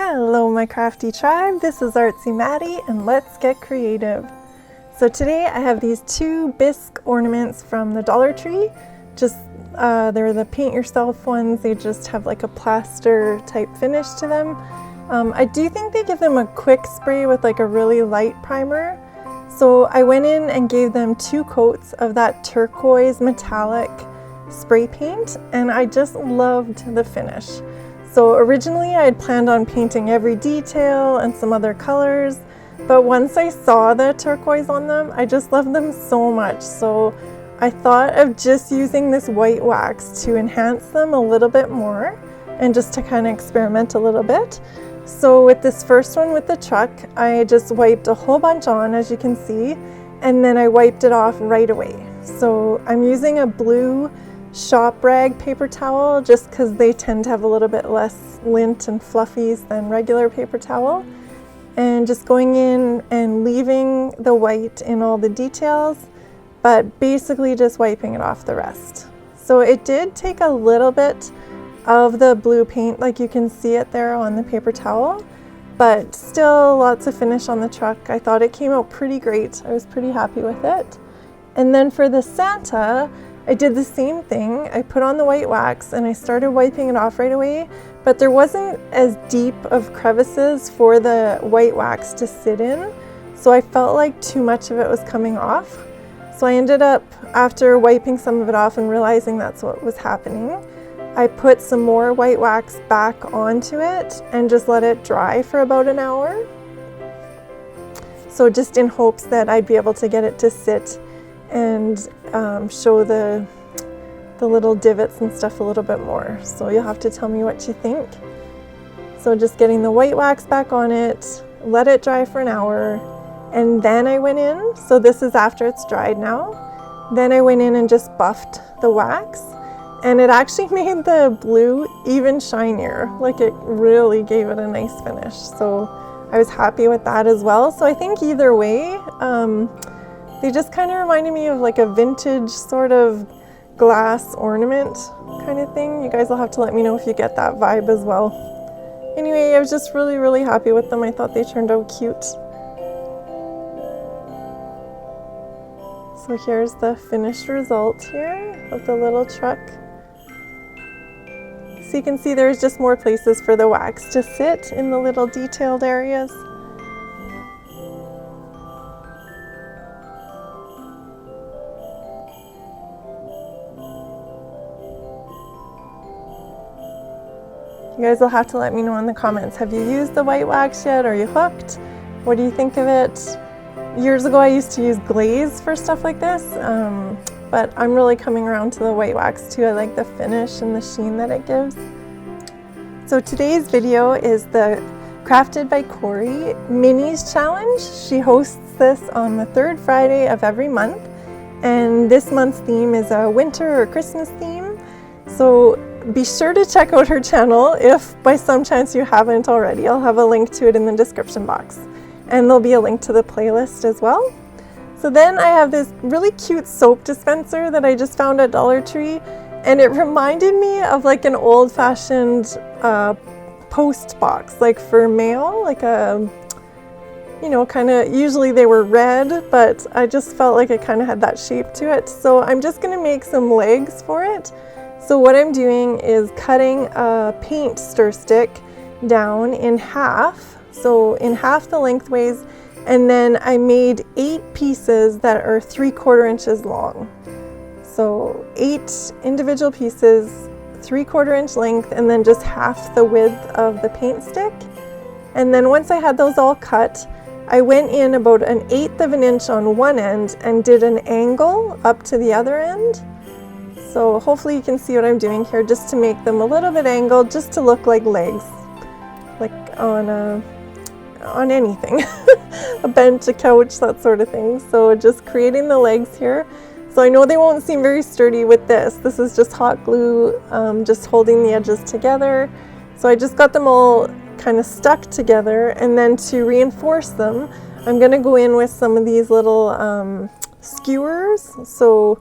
Hello my crafty tribe, this is Artsy Maddie and let's get creative. So today I have these two bisque ornaments from the Dollar Tree. They're the paint yourself ones. They just have like a plaster type finish to them. I do think they give them a quick spray with like a really light primer. So I went in and gave them 2 coats of that turquoise metallic spray paint and I just loved the finish. So originally I had planned on painting every detail and some other colors, but once I saw the turquoise on them, I just loved them so much. So I thought of just using this white wax to enhance them a little bit more and just to kind of experiment a little bit. So with this first one with the truck, I just wiped a whole bunch on, as you can see, and then I wiped it off right away. So I'm using a blue shop rag paper towel just because they tend to have a little bit less lint and fluffies than regular paper towel, and just going in and leaving the white in all the details, but basically just wiping it off the rest. So it did take a little bit of the blue paint, like you can see it there on the paper towel, but still lots of finish on the truck. I thought it came out pretty great. I was pretty happy with it. And then for the Santa, I did the same thing. I put on the white wax and I started wiping it off right away, but there wasn't as deep of crevices for the white wax to sit in, so I felt like too much of it was coming off. So I ended up, after wiping some of it off and realizing that's what was happening, I put some more white wax back onto it and just let it dry for about an hour. So just in hopes that I'd be able to get it to sit and show the little divots and stuff a little bit more. So you'll have to tell me what you think. So just getting the white wax back on it, let it dry for an hour, and then I went in. So this is after it's dried now. Then I went in and just buffed the wax, and it actually made the blue even shinier. Like, it really gave it a nice finish. So I was happy with that as well. So I think either way, they just kind of reminded me of like a vintage sort of glass ornament kind of thing. You guys will have to let me know if you get that vibe as well. Anyway, I was just really happy with them. I thought they turned out cute. So here's the finished result here of the little truck. So you can see there's just more places for the wax to sit in the little detailed areas. You guys will have to let me know in the comments. Have you used the white wax yet? Are you hooked? What do you think of it? Years ago I used to use glaze for stuff like this, but I'm really coming around to the white wax too. I like the finish and the sheen that it gives. So today's video is the Crafted by Corie Minis Challenge. She hosts this on the 3rd Friday of every month, and this month's theme is a winter or Christmas theme. So be sure to check out her channel if by some chance you haven't already. I'll have a link to it in the description box, and there'll be a link to the playlist as well. So then I have this really cute soap dispenser that I just found at Dollar Tree, and it reminded me of like an old-fashioned post box, like for mail, like a, you know, kind of, usually they were red, but I just felt like it kind of had that shape to it. So I'm just going to make some legs for it. So what I'm doing is cutting a paint stir stick down in half, so in half the lengthways, and then I made 8 pieces that are 3/4 inches long. So 8 individual pieces, 3/4 inch length, and then just half the width of the paint stick. And then once I had those all cut, I went in about 1/8 of an inch on one end and did an angle up to the other end. So hopefully you can see what I'm doing here, just to make them a little bit angled, just to look like legs, like on anything, a bench, a couch, that sort of thing. So just creating the legs here. So I know they won't seem very sturdy with this. This is just hot glue, just holding the edges together. So I just got them all kind of stuck together, and then to reinforce them, I'm gonna go in with some of these little skewers. So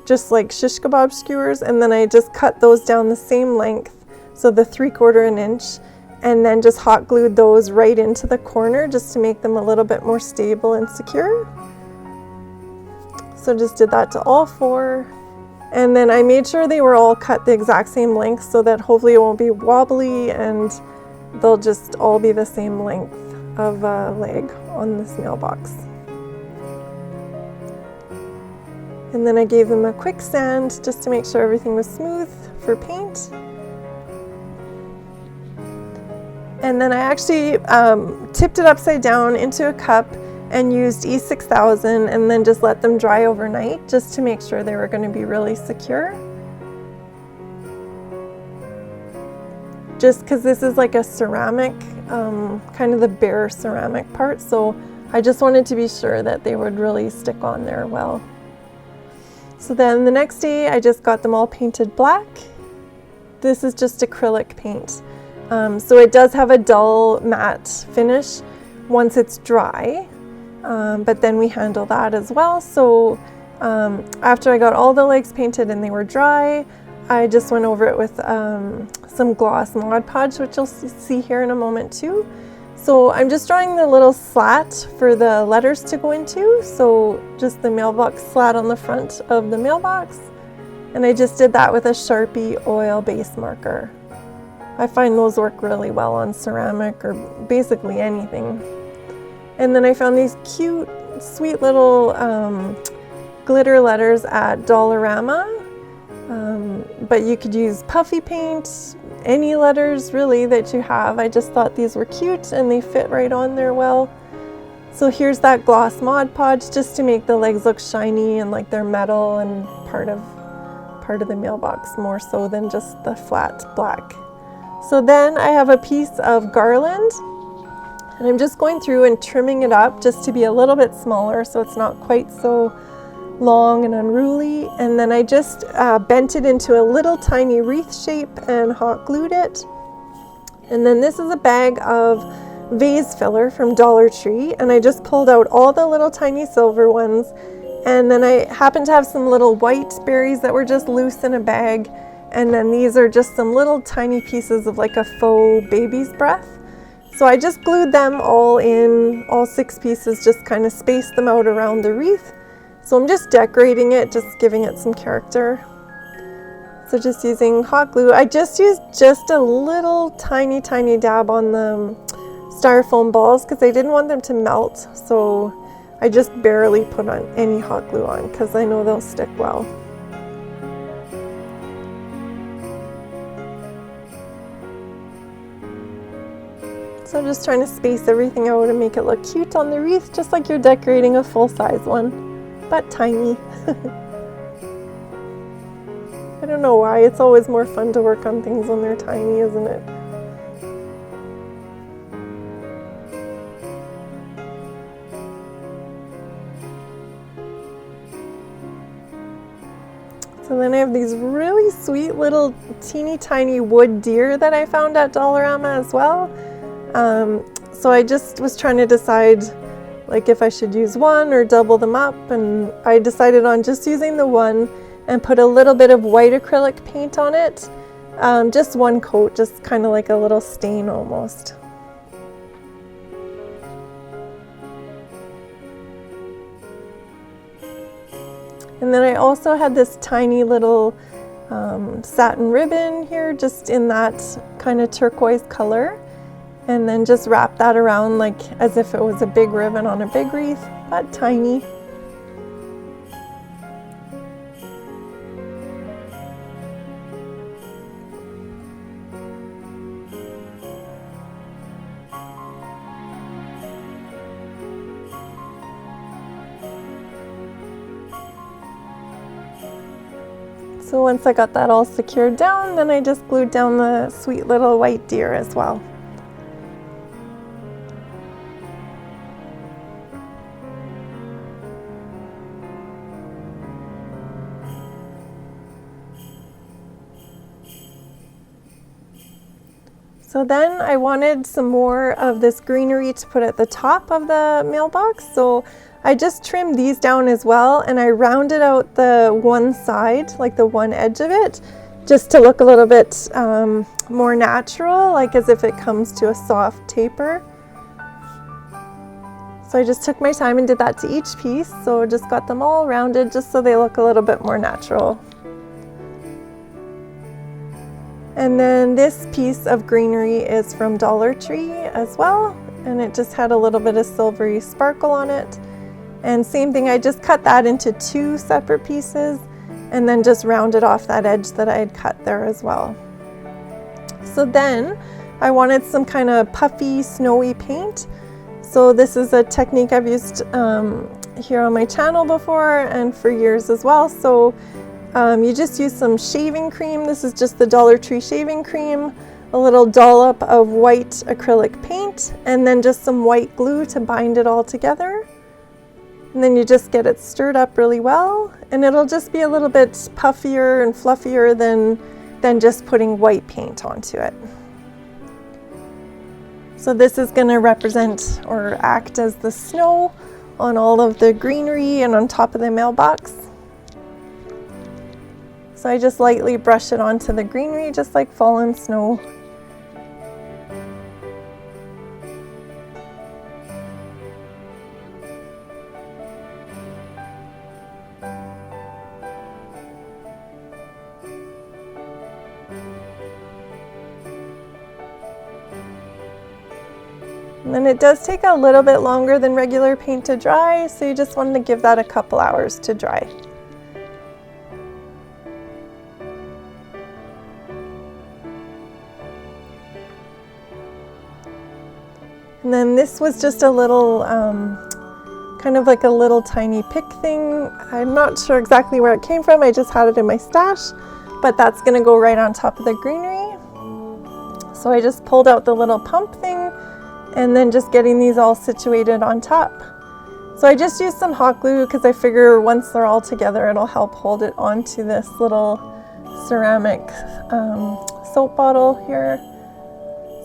just like shish kebab skewers, and then I just cut those down the same length, so the 3/4 inch, and then just hot glued those right into the corner just to make them a little bit more stable and secure. So just did that to all 4. And then I made sure they were all cut the exact same length so that hopefully it won't be wobbly and they'll just all be the same length of leg on this mailbox. And then I gave them a quick sand just to make sure everything was smooth for paint. And then I actually tipped it upside down into a cup and used E6000 and then just let them dry overnight just to make sure they were going to be really secure. Just because this is like a ceramic, kind of the bare ceramic part, so I just wanted to be sure that they would really stick on there well. So then the next day I just got them all painted black. This is just acrylic paint. So it does have a dull matte finish once it's dry, but then we handle that as well. So after I got all the legs painted and they were dry, I just went over it with some gloss Mod Podge, which you'll see here in a moment too. So I'm just drawing the little slat for the letters to go into, so just the mailbox slat on the front of the mailbox. And I just did that with a Sharpie oil base marker. I find those work really well on ceramic or basically anything. And then I found these cute, sweet little glitter letters at Dollarama. But you could use puffy paint, any letters really that you have. I just thought these were cute and they fit right on there well. So here's that gloss Mod Podge just to make the legs look shiny and like they're metal and part of the mailbox more so than just the flat black. So then I have a piece of garland and I'm just going through and trimming it up just to be a little bit smaller so it's not quite so long and unruly. And then I just bent it into a little tiny wreath shape and hot glued it. And then this is a bag of vase filler from Dollar Tree, and I just pulled out all the little tiny silver ones, and then I happened to have some little white berries that were just loose in a bag, and then these are just some little tiny pieces of like a faux baby's breath. So I just glued them all in, all 6 pieces, just kind of spaced them out around the wreath. So I'm just decorating it, just giving it some character. So just using hot glue. I just used just a little tiny dab on the styrofoam balls because I didn't want them to melt. So I just barely put on any hot glue on because I know they'll stick well. So just trying to space everything out and make it look cute on the wreath, just like you're decorating a full-size one. But tiny. I don't know why, it's always more fun to work on things when they're tiny, isn't it? So then I have these really sweet little teeny tiny wood deer that I found at Dollarama as well. So I just was trying to decide like if I should use one or double them up, and I decided on just using the one and put a little bit of white acrylic paint on it. Just one coat, just kind of like a little stain almost. And then I also had this tiny little satin ribbon here, just in that kind of turquoise color. And then just wrap that around like as if it was a big ribbon on a big wreath, but tiny. So once I got that all secured down, then I just glued down the sweet little white deer as well. So then I wanted some more of this greenery to put at the top of the mailbox. So I just trimmed these down as well, and I rounded out the one side, like the one edge of it, just to look a little bit more natural, like as if it comes to a soft taper. So I just took my time and did that to each piece. So just got them all rounded just so they look a little bit more natural. And then this piece of greenery is from Dollar Tree as well. And it just had a little bit of silvery sparkle on it. And same thing, I just cut that into 2 separate pieces and then just rounded off that edge that I had cut there as well. So then I wanted some kind of puffy, snowy paint. So this is a technique I've used here on my channel before and for years as well. So you just use some shaving cream. This is just the Dollar Tree shaving cream, a little dollop of white acrylic paint, and then just some white glue to bind it all together. And then you just get it stirred up really well, and it'll just be a little bit puffier and fluffier than just putting white paint onto it. So this is going to represent or act as the snow on all of the greenery and on top of the mailbox. So I just lightly brush it onto the greenery just like fallen snow. And then it does take a little bit longer than regular paint to dry, so you just want to give that a couple hours to dry. And then this was just a little, kind of like a little tiny pick thing. I'm not sure exactly where it came from, I just had it in my stash, but that's going to go right on top of the greenery. So I just pulled out the little pump thing, and then just getting these all situated on top. So I just used some hot glue because I figure once they're all together it'll help hold it onto this little ceramic soap bottle here.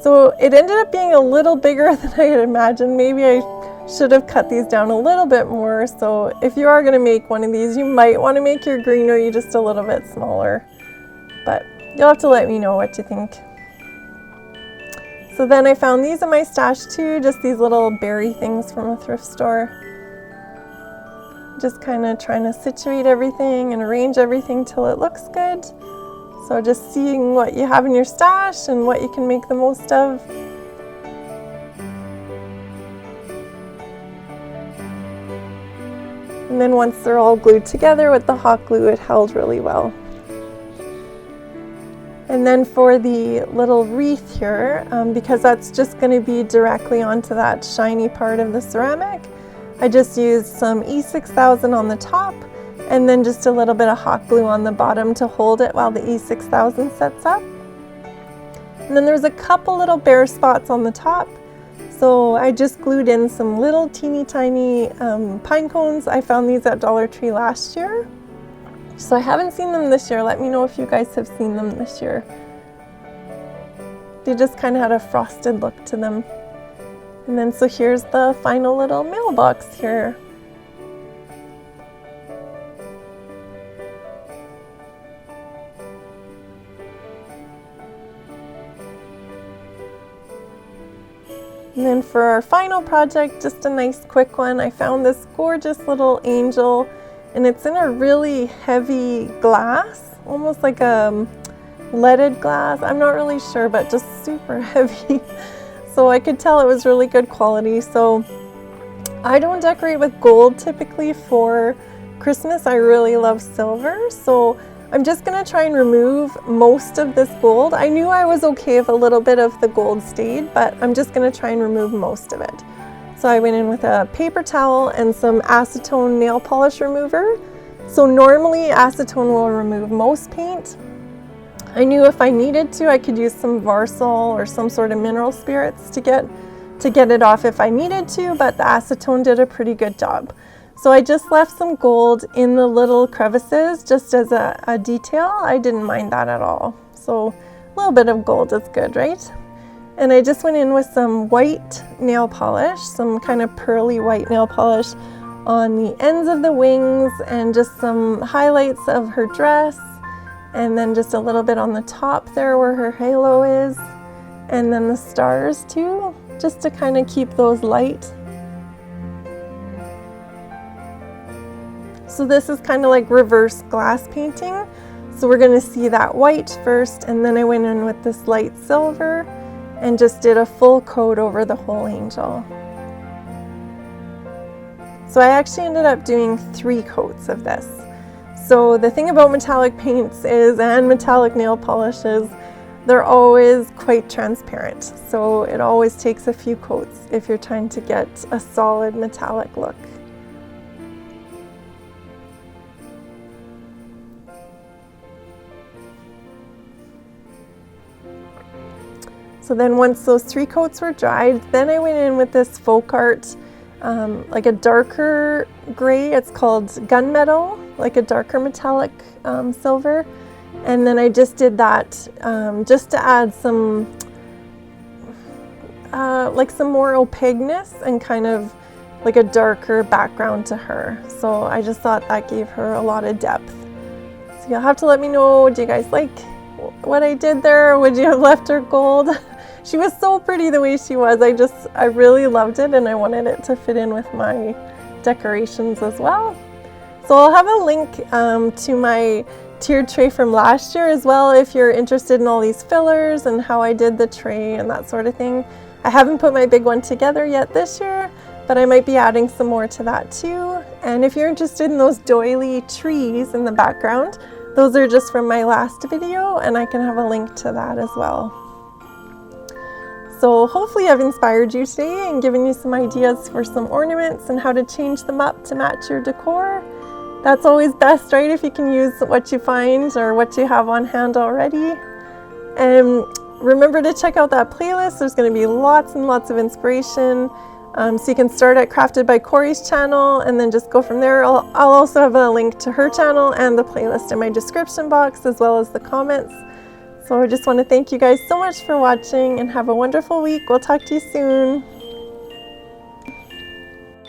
So it ended up being a little bigger than I had imagined. Maybe I should have cut these down a little bit more. So if you are going to make one of these, you might want to make your greenery just a little bit smaller. But you'll have to let me know what you think. So then I found these in my stash too, just these little berry things from a thrift store. Just kind of trying to situate everything and arrange everything till it looks good. So just seeing what you have in your stash and what you can make the most of. And then once they're all glued together with the hot glue, it held really well. And then for the little wreath here, because that's just going to be directly onto that shiny part of the ceramic, I just used some E6000 on the top and then just a little bit of hot glue on the bottom to hold it while the E6000 sets up. And then there's a couple little bare spots on the top, so I just glued in some little teeny tiny pine cones. I found these at Dollar Tree last year. So I haven't seen them this year. Let me know if you guys have seen them this year. They just kind of had a frosted look to them. And then so here's the final little mailbox here. And then for our final project, just a nice quick one, I found this gorgeous little angel, and it's in a really heavy glass, almost like a leaded glass. I'm not really sure, but just super heavy. So I could tell it was really good quality. So I don't decorate with gold typically for Christmas. I really love silver. So I'm just gonna try and remove most of this gold. I knew I was okay if a little bit of the gold stayed, but I'm just gonna try and remove most of it. So I went in with a paper towel and some acetone nail polish remover. So normally acetone will remove most paint. I knew if I needed to, I could use some Varsol or some sort of mineral spirits to get it off if I needed to, but the acetone did a pretty good job. So I just left some gold in the little crevices just as a detail. I didn't mind that at all. So a little bit of gold is good, right? And I just went in with some white nail polish, some kind of pearly white nail polish on the ends of the wings and just some highlights of her dress and then just a little bit on the top there where her halo is, and then the stars too, just to kind of keep those light. So this is kind of like reverse glass painting. So we're going to see that white first, and then I went in with this light silver and just did a full coat over the whole angel. So I actually ended up doing 3 coats of this. So the thing about metallic paints is, and metallic nail polishes, they're always quite transparent. So it always takes a few coats if you're trying to get a solid metallic look. So then once those 3 coats were dried, then I went in with this folk art, like a darker gray. It's called gunmetal, like a darker metallic silver. And then I just did that just to add some, like some more opaqueness and kind of like a darker background to her. So I just thought that gave her a lot of depth. So you'll have to let me know, do you guys like what I did there? Would you have left her gold? She was so pretty the way she was. I really loved it, and I wanted it to fit in with my decorations as well. So I'll have a link to my tiered tray from last year as well if you're interested in all these fillers and how I did the tray and that sort of thing. I haven't put my big one together yet this year, but I might be adding some more to that too. And if you're interested in those doily trees in the background, those are just from my last video, and I can have a link to that as well. So hopefully I've inspired you today and given you some ideas for some ornaments and how to change them up to match your decor. That's always best, right? If you can use what you find or what you have on hand already. And remember to check out that playlist. There's going to be lots and lots of inspiration. So you can start at Crafted by Corie's channel and then just go from there. I'll also have a link to her channel and the playlist in my description box, as well as the comments. So I just want to thank you guys so much for watching, and have a wonderful week. We'll talk to you soon.